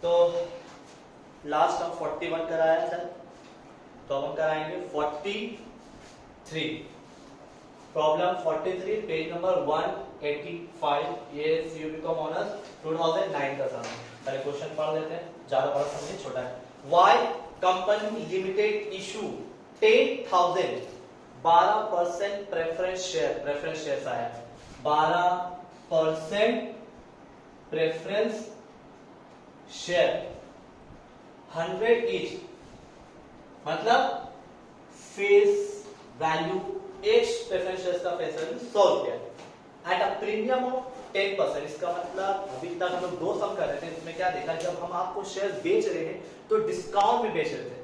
तो लास्ट हम 41 कराया सर, तो अब हम कराएंगे 43। Problem 43 page number 185। ये सीयूबीकॉम ऑनर्स 2009 का था। पहले क्वेश्चन पढ़ लेते हैं, ज्यादा बड़ा समझिए, छोटा है। Y company limited issue 10,000 12% preference share आया, 12% प्रेफरेंस शेयर 100 ईच, मतलब फेस वैल्यू, एक प्रेफरेंस शेयर का फेस वैल्यू 100 रुपया एट अ प्रीमियम ऑफ 10%। इसका मतलब अभी तक हम लोग 2 सम कर रहे थे, इसमें क्या देखा, जब हम आपको शेयर बेच रहे हैं तो डिस्काउंट में बेच रहे थे,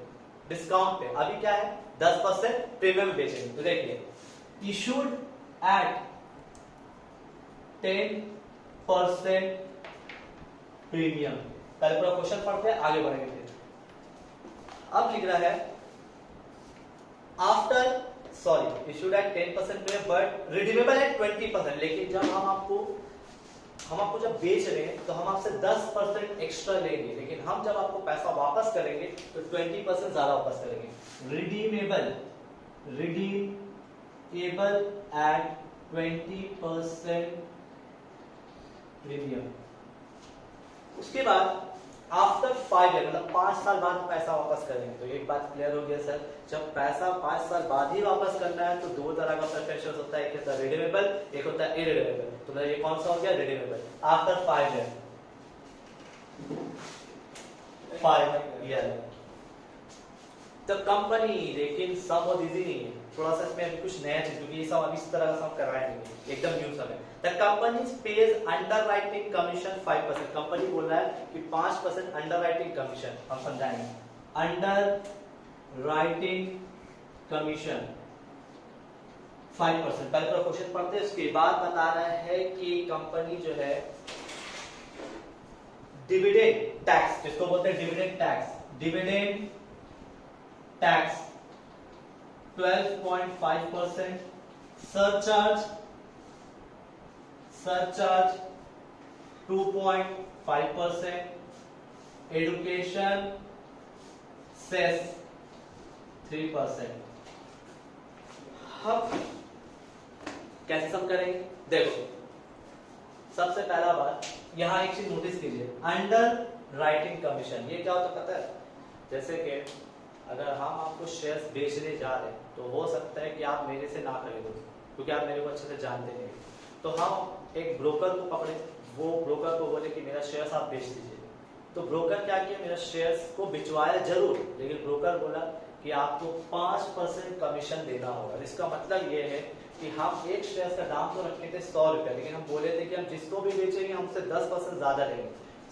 डिस्काउंट पे। अभी क्या है, 10% प्रीमियम में बेच रहे हैं। तो देखिए, इशूड एट 10% प्रीमियम। पहले पूरा क्वेश्चन पढ़ते हैं, आगे बढ़ेंगे फिर। अब लिख रहा है after issued at 10% premium but redeemable eight 20%। लेकिन जब हम आपको जब बेच रहे हैं तो हम आपसे 10% एक्स्ट्रा लेंगे, लेकिन हम जब आपको पैसा वापस करेंगे तो 20% ज्यादा वापस करेंगे। Redeemable eight 20% premium. उसके बाद आफ्टर 5 ईयर, मतलब 5 साल बाद पैसा वापस करेंगे। तो एक बात क्लियर हो गया सर, जब पैसा 5 साल बाद ही वापस करना है तो 2 तरह का प्रेफरेंस होता है, एक होता है रिडीमेबल, एक होता है इरिडीमेबल। तो ये कौन सा हो गया, redeemable. After 5 year, 5 year the company, लेकिन सम बहुत इजी नहीं है, थोड़ा सा इसमें अभी कुछ नया चीज, क्योंकि ये सब अभी इस तरह का सब करवाए नहीं, एकदम न्यू सब है। The company page underwriting commission 5%। Company बोल रहा है कि 5% अंडरराइटिंग कमीशन, हम समझाएंगे। Under writing commission 5%। पहले तो क्वेश्चन पढ़ते हैं, उसके बाद बता रहा है कि कंपनी जो है डिविडेंड टैक्स, जिसको बोलते हैं dividend tax 12.5%, surcharge 2.5%, education cess 3%। हम कैसे सम करेंगे, देखो सबसे पहला बात, यहां एक चीज नोटिस कीजिए, अंडर राइटिंग कमीशन। ये क्या होता है पता है, जैसे कि अगर हम आपको शेयर्स बेचने जा रहे हैं तो हो सकता है कि आप मेरे से ना खरीदो, क्योंकि आप मेरे को अच्छे से जानते नहीं। तो हम एक ब्रोकर को पकड़े, वो ब्रोकर को बोले कि मेरा शेयर्स आप बेच दीजिए। तो ब्रोकर क्या किया, मेरा शेयर्स को बिचवाया जरूर, लेकिन ब्रोकर बोला कि आपको 5% कमीशन देना होगा। इसका मतलब ये है कि हम एक शेयर का दाम तो रखे थे 100 रुपए, लेकिन हम बोले थे कि हम जिसको भी बेचेंगे हमसे 10% ज्यादा लेंगे,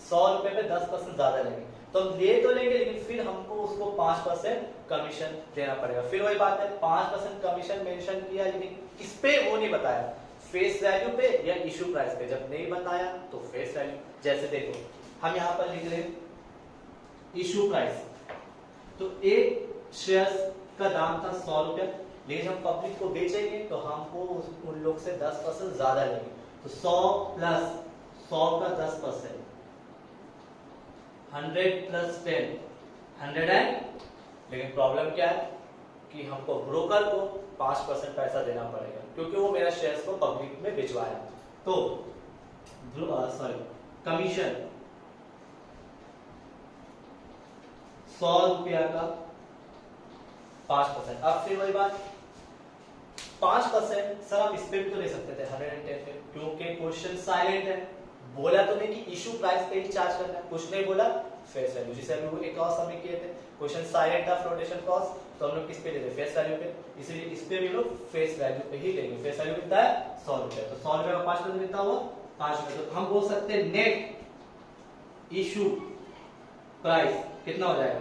100 रुपए पे 10% ज्यादा लेंगे। तो हम ले तो लेंगे, लेकिन फिर हमको उसको 5% कमीशन देना पड़ेगा। फिर वही बात है, 5% कमीशन मेंशन किया, लेकिन किस पे वो नहीं बताया, फेस वैल्यू पे या इशू प्राइस पे। जब नहीं बताया तो फेस वैल्यू, जैसे देखो हम यहाँ पर लिख रहे इशू प्राइस, तो एक शेयर का दाम था 100 रुपया, लेकिन हम पब्लिक को बेचेंगे तो हमको उन लोग से 10% ज्यादा लेंगे। तो 100 प्लस 100 का 10%, 100 प्लस 10, 100। लेकिन प्रॉब्लम क्या है कि हमको ब्रोकर को 5% पैसा देना पड़ेगा, क्योंकि वो मेरा शेयर्स को पब्लिक में भिजवाया। तो कमीशन 100 रुपया का 5%। अब फिर वही बात, 5% सर आप इस पे भी तो ले सकते थे 110 पे, क्योंकि क्वेश्चन साइलेंट है, बोला तो नहीं कि इशू प्राइस पे ही चार्ज करना है, कुछ नहीं बोला, फेस वैल्यू। जिसे हम लोग एक और समय किए थे, क्वेश्चन साइलेंट था फ्लोटेशन कॉस्ट, तो हम लोग किस पे लेते, फेस वैल्यू पे, इसलिए इस पे भी लोग फेस वैल्यू पे ही लेंगे। फेस वैल्यू कितना है, 100 रुपए, तो 100 रुपए का 5% कितना हुआ, 5 रुपए। तो हम बोल सकते हैं नेट इशू प्राइस कितना हो जाएगा,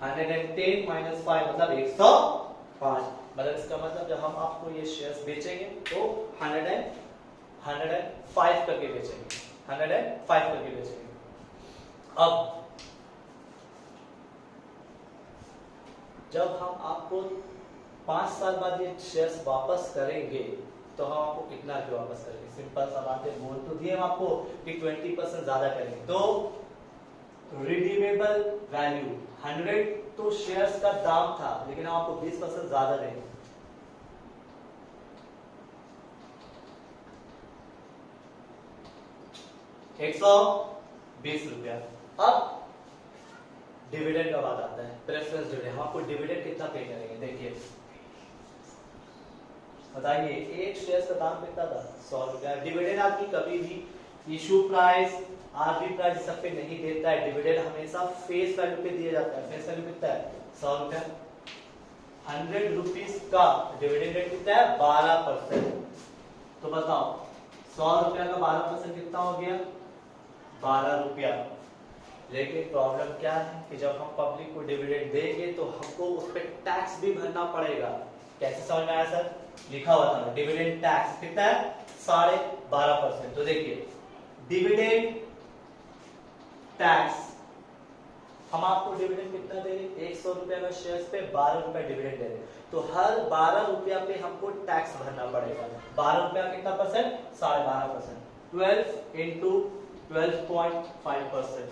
110 माइनस 5 मतलब 105। मतलब इसका मतलब जब हम आपको ये शेयर्स बेचेंगे तो 105 करके बेचेंगे, 105 करके बेचेंगे। अब जब हम आपको 5 साल बाद ये शेयर्स वापस करेंगे तो हम आपको कितना के वापस करेंगे, सिंपल सा बात है, बोल तो दिए हम आपको कि 20% ज्यादा करेंगे। तो रिडीमेबल वैल्यू 100 तो शेयर्स का दाम था, लेकिन हम आपको 20% ज्यादा देंगे। ₹120। अब डिविडेंड का बात आता है, प्रेफरेंस डिविडेंड। हम आपको डिविडेंड कितना पे करेंगे, देखिए बताइए, एक शेयर का दाम कितना था, ₹100। डिविडेंड आपकी कभी भी इशू प्राइस, आरबी प्राइस सब पे नहीं देता है, डिविडेंड हमेशा फेस वैल्यू पे दिया जाता है। फेस वैल्यू कितना है, ₹100। 100 रुपीज का डिविडेंड रेट कितना है, 12%। तो बताओ ₹100 का 12% कितना हो गया, ₹12। लेकिन प्रॉब्लम क्या है कि जब हम पब्लिक को डिविडेंड देंगे तो हमको उस पर टैक्स भी भरना पड़ेगा। कैसे समझ में आया सर, लिखा हुआ था डिविडेंड टैक्स कितना है, 12.5%। तो देखिए डिविडेंड टैक्स, हम आपको डिविडेंड कितना दे रहे, ₹100 का शेयर पे ₹12 डिविडेंड दे रहे, तो हर ₹12 पे हमको टैक्स भरना पड़ेगा। ₹12 कितना परसेंट, 12.5%। 12 इंटू 12.5%,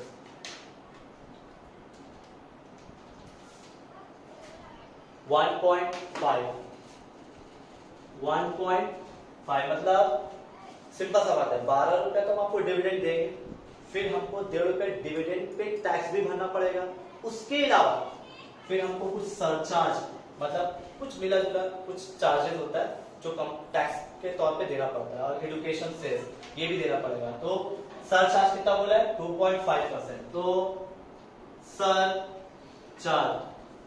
1.5 मतलब सिंपल सा बात है, ₹12 तो हम आपको डिविडेंड देंगे, फिर हमको ₹1.5 डिविडेंड पे टैक्स भी भरना पड़ेगा। उसके अलावा फिर हमको कुछ सरचार्ज, मतलब कुछ मिला जुला कुछ चार्जेस होता है जो कम टैक्स के तौर पे देना पड़ता है, और एजुकेशन सेस ये भी देना पड़ेगा। तो सरचार्ज कितना बोला है, 2.5%। तो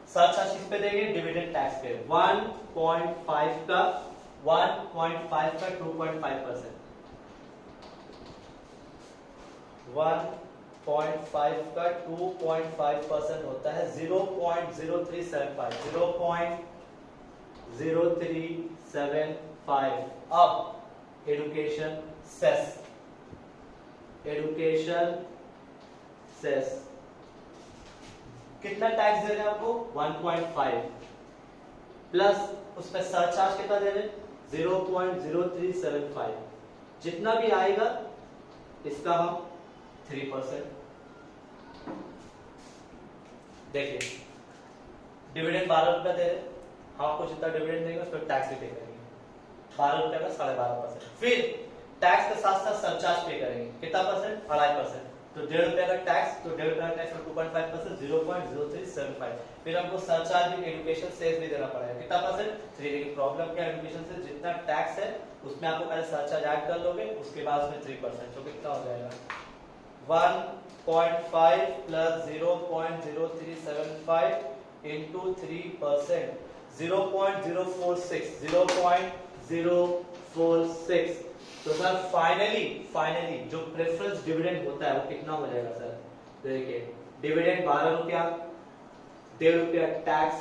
सरचार्ज किस पे देंगे, डिविडेंड टैक्स पे। 1.5 का 2.5%, 1.5 का 2.5% होता है 0.0375, 0.0375। अब एजुकेशन सेस कितना टैक्स दे रहे हैं आपको, 1.5 प्लस उस पर सरचार्ज कितना दे रहे हैं, 0.0375। जितना भी आएगा इसका हम 3%। देखिए डिविडेंड ₹12 दे रहे, हम आपको जितना डिविडेंड देंगे उस पर टैक्स भी पे करेंगे, ₹12 का 12.5%। फिर टैक्स के साथ साथ सरचार्ज पे करेंगे, कितना परसेंट, 2.5%। तो ₹1.5 का टैक्स, तो ₹1.5 का टैक्स में 2.5%, 0.0375। फिर हमको सरचार्ज भी, एजुकेशन सेस भी देना पड़ेगा, कितना परसेंट, 3। लेकिन प्रॉब्लम क्या है, एजुकेशन से जितना टैक्स है उसमें आपको पहले सरचार्ज ऐड कर लोगे, उसके बाद उसमें 3%, तो कितना हो जाएगा, 1.5 प्लस 0.0375 इंटू 3%, 0.046। तो सर फाइनली जो प्रेफरेंस डिविडेंड होता है वो कितना हो जाएगा सर, देखिए डिविडेंड ₹12, ₹1.5 टैक्स,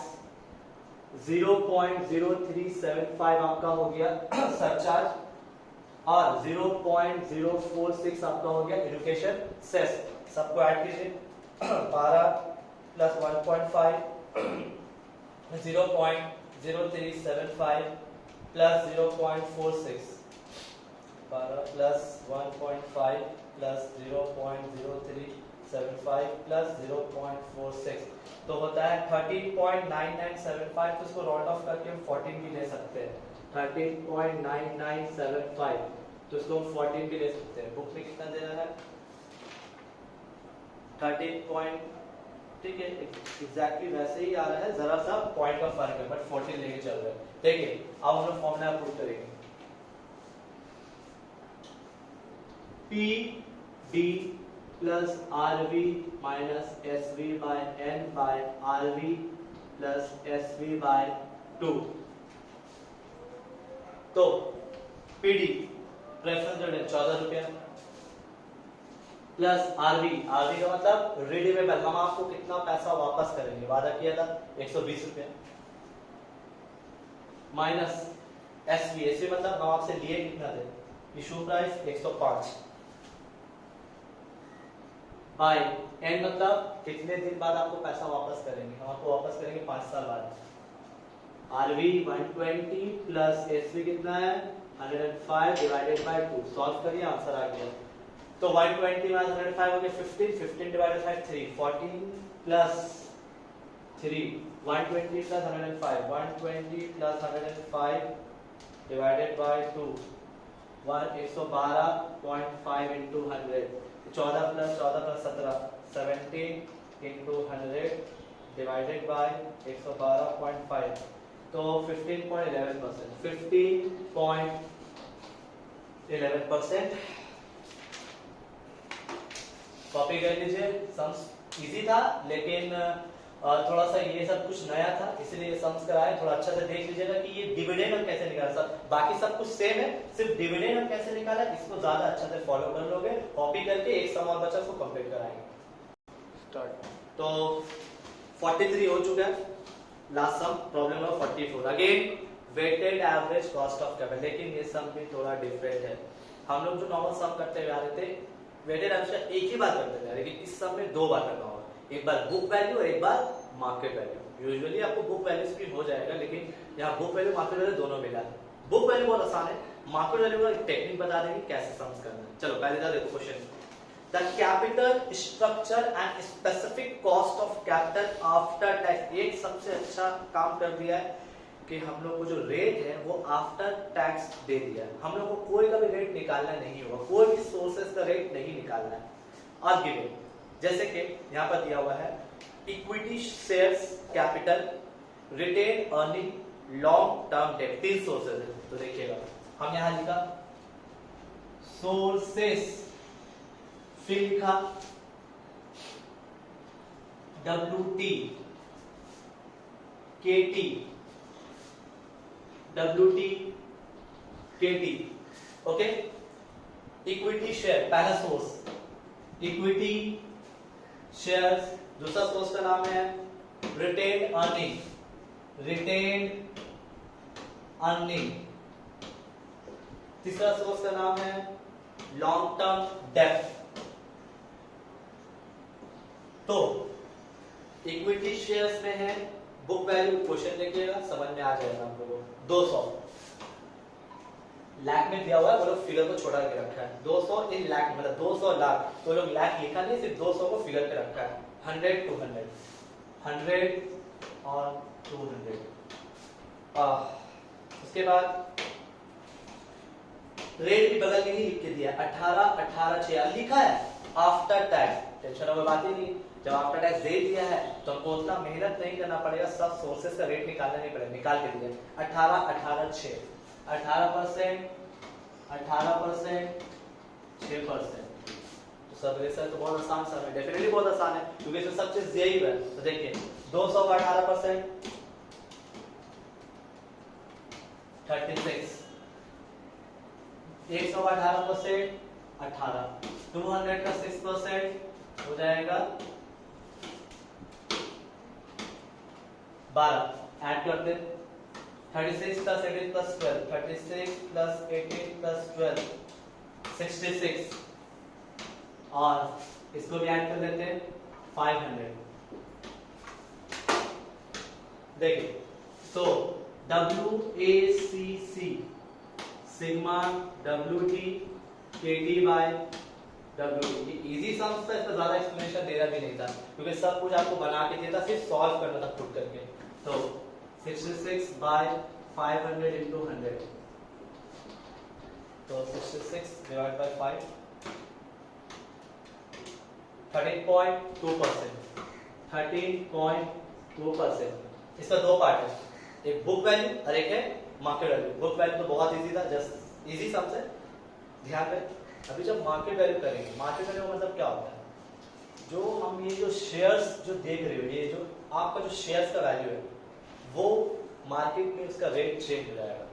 0.0375 आपका हो गया सरचार्ज, और 0.046 आपका हो गया एजुकेशन सेस। सबको ऐड कीजिए, 12 plus 1.5 0.0375 plus 0.46, 12 plus 1.5 plus 0.0375 plus 0.46, तो होता है 13.9975। तो इसको राउंड ऑफ करके हम 14 भी ले सकते हैं, 13.9975, तो इसको हम 14 भी ले सकते हैं। बुक में कितना दे रहा है, 13. ठीक है, एग्जैक्टली वैसे ही आ रहा है, जरा सा पॉइंट का फर्क है, बट 14 लेके चल रहे हैं। देखिए अब हम लोग फॉर्मूला अप्रूव करेंगे, P D plus RV minus SV by N by RV plus SV by 2। तो PD preference dividend ₹14 plus RV का मतलब रिडीमेबल, हम आपको कितना पैसा वापस करेंगे, वादा किया था ₹120, माइनस एसवी मतलब हम आपसे लिए कितना थे, इशू प्राइस 105, बाय एन मतलब कितने दिन बाद आपको पैसा वापस करेंगे, हम आपको वापस करेंगे 5 साल बाद। आरवी 120 प्लस एसवी कितना है 105 डिवाइडेड बाय 2, सॉल्व करिए आंसर आ गया तो 120 माइनस 105 हो गया 15, 15 divided by 3, 14 plus 3, 120 plus 105, 120 plus 105 divided by 2, 112.5 into 100, 14 plus 17, 17 into 100 divided by 112.5, तो 15.11%, 15.11%। कॉपी कर लीजिए। सम्स इजी था, लेकिन थोड़ा सा ये सब कुछ नया था, इसलिए सम्स कराए। थोड़ा अच्छा से देख लीजिएगा कि ये डिविडेंड हम कैसे निकाला। सब बाकी सब कुछ सेम है, सिर्फ डिविडेंड हम कैसे निकाला इसको ज्यादा अच्छा से फॉलो कर लोगे। कॉपी करके एक सम और बचा उसको कंप्लीट कराएंगे। स्टार्ट। तो 43 हो चुका है। Last sum problem number 44 again weighted average cost of capital, लेकिन ये सम भी थोड़ा डिफरेंट है। हम लोग जो नॉर्मल सम करते हुए आ रहे थे वेटेड एवरेज एक ही बार करते थे, लेकिन इस सम में दो बार करना होगा, एक बार बुक वैल्यू और एक बार मार्केट वैल्यू। यूजुअली आपको बुक वैल्यू भी हो जाएगा, लेकिन यहाँ बुक वैल्यू मार्केट वैल्यू दोनों मिला है। बुक वैल्यू बहुत आसान है, मार्केट वैल्यू का टेक्निक बता देंगे कैसे सम्स करना है। चलो पहले का देखो question. The capital structure and specific cost of capital after tax. एक सबसे अच्छा काम कर दिया है कि हम लोग को जो रेट है वो आफ्टर टैक्स दे दिया है। हम लोग को कोई का भी रेट निकालना नहीं होगा, कोई भी सोर्सेस का रेट नहीं निकालना है। और गिवन जैसे कि यहाँ पर दिया हुआ है equity shares capital retained earning long term debt, तीन सोर्सेस है। तो देखिएगा हम यहाँ लिखा सोर्सेस, फिर लिखा WT KT, WT KT, okay. Equity share पहला सोर्स इक्विटी शेयर्स, दूसरा सोर्स का नाम है रिटेन अर्निंग, रिटेन अर्निंग, तीसरा सोर्स का नाम है लॉन्ग टर्म डेट। तो इक्विटी शेयर्स में है बुक वैल्यू, क्वेश्चन देखिएगा समझ में आ जाएगा आप लोगों को। 200 लाख में दिया हुआ है, वो लोग फिगर को छोटा के रखा है। 200 इन लाख मतलब 200 लाख, तो लोग लाख लिखा नहीं, सिर्फ 200 को फिगर पे रखा है। 100 200, 100 और 200। उसके बाद रेट भी बगल में ही लिख के दिया 18 18 6 लिखा है आफ्टर टैक्स। टेंशन वाली बात ही नहीं, जब आफ्टर टैक्स दे दिया है तो हमको उतना मेहनत नहीं करना पड़ेगा, सब सोर्सेस का रेट निकालना नहीं पड़ेगा, निकाल के दिया 18 18 6, 18%, 18%, 6%। तो सब रेशा तो बहुत आसान सा है, डेफिनेटली बहुत आसान है क्योंकि इसमें सब चीज यही है। तो देखिए 200 का 18% 36, 100 का 18% 18, 200 का 6% हो जाएगा 12। ऐड करते 36 प्लस 18 प्लस 12, 36 प्लस 18 प्लस 12 66, और इसको भी ऐड कर लेते हैं 500। देखिए तो WACC sigma WT KT by WT, easy sums था, इसका ज्यादा एक्सप्लेनेशन देना भी नहीं था क्योंकि सब कुछ आपको बना के दिया था, सिर्फ सॉल्व करना था खुद करके। तो 66 बाय 500 इंटू 100, तो 66 डिवाइड बाय 5 13.2%, 13.2%। इसका दो पार्ट है, एक बुक वैल्यू और एक है मार्केट वैल्यू। बुक वैल्यू तो बहुत इजी था, जस्ट इजी सम्स है, ध्यान रखें। अभी जब मार्केट वैल्यू करेंगे, मार्केट वैल्यू का मतलब क्या होता है, जो हम ये जो शेयर्स जो देख रहे हो, ये जो आपका जो शेयर्स का वैल्यू है वो मार्केट में उसका रेट चेंज हो जाएगा।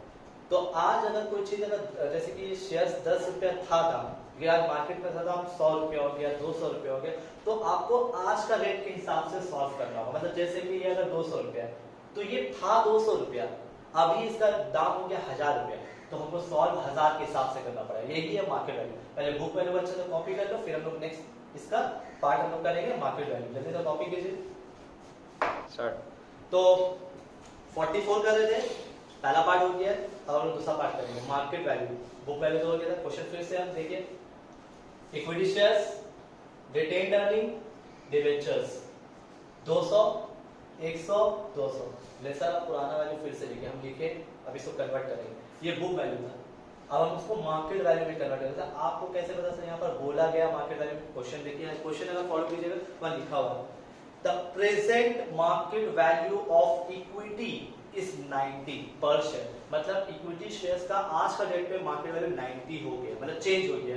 तो आज अगर कोई चीज अगर जैसे कि ये शेयर्स 10 रुपया था दाम, ये आज मार्केट में था दाम 100 रुपया हो गया, 200 रुपया हो गया, तो आपको आज का रेट के हिसाब से सॉल्व करना होगा। मतलब जैसे कि ये अगर 200 रुपया है तो ये था 200 रुपया, अभी इसका दाम हो गया 1000 रुपया, तो हमको सॉल्व 1000 के हिसाब से करना पड़ेगा। यही है मार्केट वैल्यू। पहले बुक वैल्यू अच्छे से कॉपी कर लो, फिर हम लोग नेक्स्ट इसका पार्ट हम लोग करेंगे मार्केट वैल्यू। जल्दी से कॉपी कीजिए स्टार्ट। तो 44 कर रहे थे, पहला पार्ट हो गया, अब हम लोग दूसरा पार्ट करेंगे मार्केट वैल्यू। बुक वैल्यू तो हो गया था, क्वेश्चन फिर से हम देखिए equity shares, retained earning, debentures 200, 100, 200। Sir पुराना वैल्यू फिर से लिखे, हम लिखे अब इसको कन्वर्ट करेंगे। ये बुक वैल्यू था, अब हम उसको मार्केट वैल्यू में कन्वर्ट करेंगे। आपको कैसे पता सर यहाँ पर बोला गया मार्केट वैल्यू? क्वेश्चन देखिए, क्वेश्चन अगर फॉलो कीजिएगा वहां लिखा हुआ the present market value of equity is 90 पर शेयर। मतलब इक्विटी शेयर्स का आज का डेट पे मार्केट वैल्यू 90 हो गया, मतलब चेंज हो गया।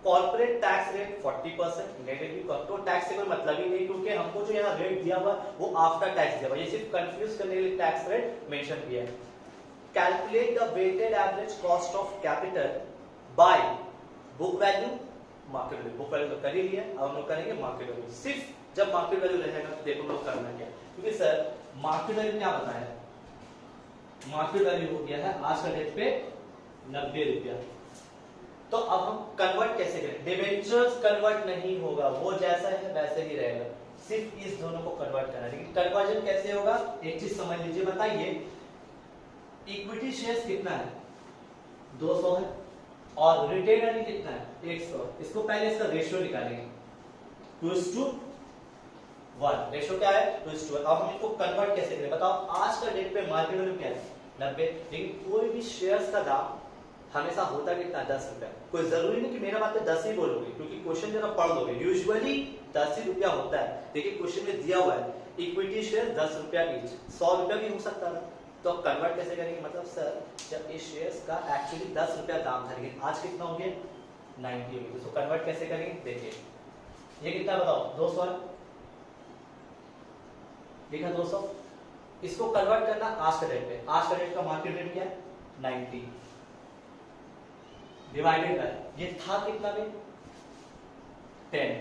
कॉर्पोरेट टैक्स रेट 40%, नेगेटिव तो टैक्स से कोई मतलब ही नहीं, क्योंकि हमको जो यहाँ रेट दिया हुआ वो आफ्टर टैक्स दिया हुआ, ये सिर्फ कंफ्यूज करने के लिए टैक्स रेट मेंशन किया है। Calculate the weighted average cost of capital by book value, market value. Book value तो कर ही लिया, अब हम लोग करेंगे मार्केट वैल्यू। सिर्फ जब मार्केट वैल्यू रहेगा तो देखो हम लोग करना क्या, क्योंकि सर मार्केट वैल्यू क्या बताया, मार्केट वैल्यू हो गया है आज का डेट पे 90 रुपया। तो अब हम कन्वर्ट कैसे करें? डिबेंचर्स कन्वर्ट नहीं होगा, वो जैसा है वैसे ही रहेगा, सिर्फ इस दोनों को कन्वर्ट करना है। लेकिन कन्वर्जन कैसे होगा एक चीज समझ लीजिए, बताइए इक्विटी शेयर्स कितना है 200 है और रिटेन अर्निंग कितना है 100। इसको पहले इसका रेशियो निकालेंगे 2:1। रेशियो क्या है 2:1। अब हम इसको कन्वर्ट कैसे करें बताओ? आज का डेट पे मार्केट वैल्यू क्या है 90, लेकिन कोई भी शेयर्स का दाम हमेशा होता कितना 10 रुपया। कोई जरूरी नहीं कि मेरा बात पे 10 ही बोलोगे, क्योंकि क्वेश्चन जरा पढ़ लोगे, यूजुअली 10 ही रुपया होता है। देखिए क्वेश्चन में दिया हुआ है इक्विटी शेयर 10 रुपया ईच, 100 रुपया भी हो सकता है। तो कन्वर्ट कैसे करेंगे? मतलब सर जब इस शेयर्स का एक्चुअली 10 रुपया दाम था, लेकिन आज कितना हो गया 90 हो गया, तो कन्वर्ट कैसे करेंगे? देखिए ये कितना बताओ 200 है, लिखा 200। इसको कन्वर्ट करना आज का डेट पे, आज का डेट का मार्केट रेट क्या है 90 डिवाइडेड बाय ये था कितना में 10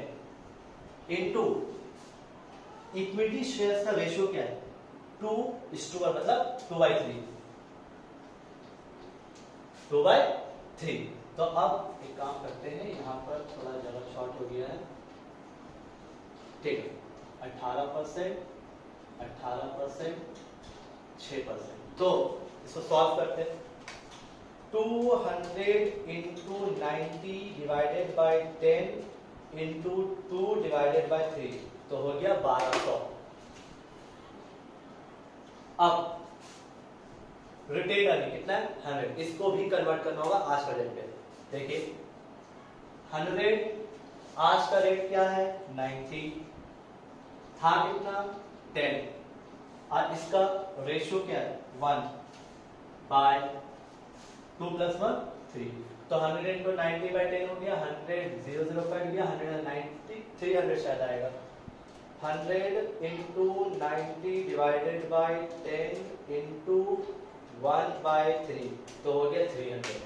इनटू इक्विटी शेयर्स का रेशियो क्या है 2:1, मतलब 2/3, 2/3। तो अब एक काम करते हैं, यहां पर थोड़ा जगह शॉर्ट हो गया है, ठीक है 18%, 18%, 6%। तो इसको सॉल्व करते हैं। 200 into 90 divided by 10 into 2 divided by 3, तो हो गया 1200। अब रिटेन अर्निंग कितना है 100, इसको भी कन्वर्ट करना होगा आज का रेट पे। देखिए 100 आज का रेट क्या है 90, था कितना 10, और इसका रेशियो क्या है 1/2 + 1 3। तो 100 इंटू 90/10 हो गया 100, 0 कट गया 190, 300 शायद आएगा। 100 इंटू 90 डिवाइडेड बाई 10 इंटू 1/3, तो हो गया 300।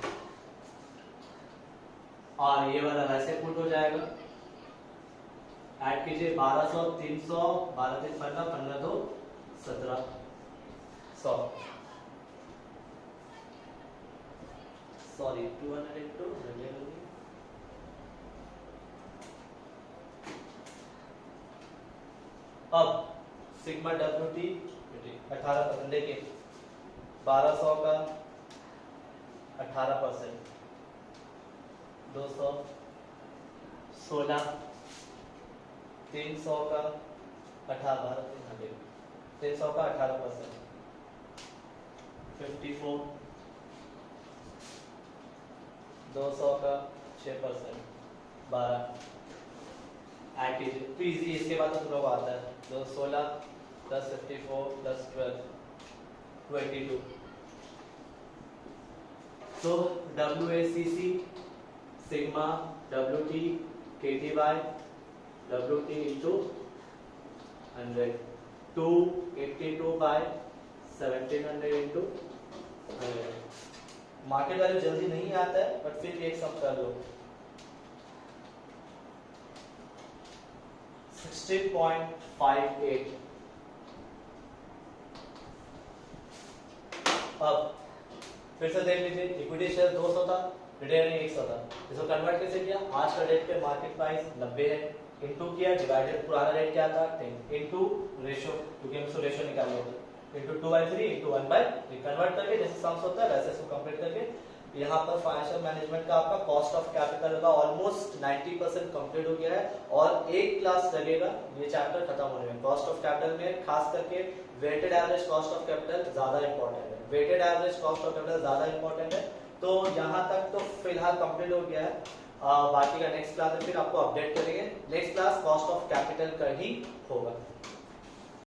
और ये वाला वैसे पुट हो जाएगा, ऐड कीजिए 1200, 300, 12 3 15, 15 2 1700, सॉरी 200 इंटू अब सिग्मा WT 18%। देखिए 1200 का 18%, 200, 16, 300 का 18, 300 का 18%, 54, 200 का 6%, 12। ऐड कीजिए तो इजी, इसके बाद तो लोग आता है 16 + 54 + 12 22। तो WACC sigma WT KT by WT into 100, 282 by 1700 into 100। Market value जल्दी नहीं आता है, बट फिर एक सम कर लो 60.58। अब फिर से देख लीजिए, इक्विटी शेयर 200 था, रिटेन 100 था। इसको कन्वर्ट कैसे किया? आज का डेट पे मार्केट प्राइस 90 है, इनटू किया डिवाइडेड पुराना रेट क्या था 10 इनटू रेशियो, क्योंकि हम इसको रेशियो निकालने थे, इनटू 2/3 इनटू 1/3। कन्वर्ट करके जैसे सम्स होता है वैसे इसको कंप्लीट करके यहाँ पर फाइनेंशियल मैनेजमेंट का आपका कॉस्ट ऑफ कैपिटल का ऑलमोस्ट 90% कंप्लीट हो गया है और एक क्लास लगेगा ये चैप्टर खत्म होने में। कॉस्ट ऑफ कैपिटल में खास करके weighted average cost of capital ज्यादा इंपॉर्टेंट है, weighted average cost of capital ज्यादा इंपॉर्टेंट है। तो यहाँ तक तो फिलहाल कंप्लीट हो गया है। बाकी का नेक्स्ट क्लास में फिर आपको अपडेट करेंगे। Next class cost of capital का ही होगा।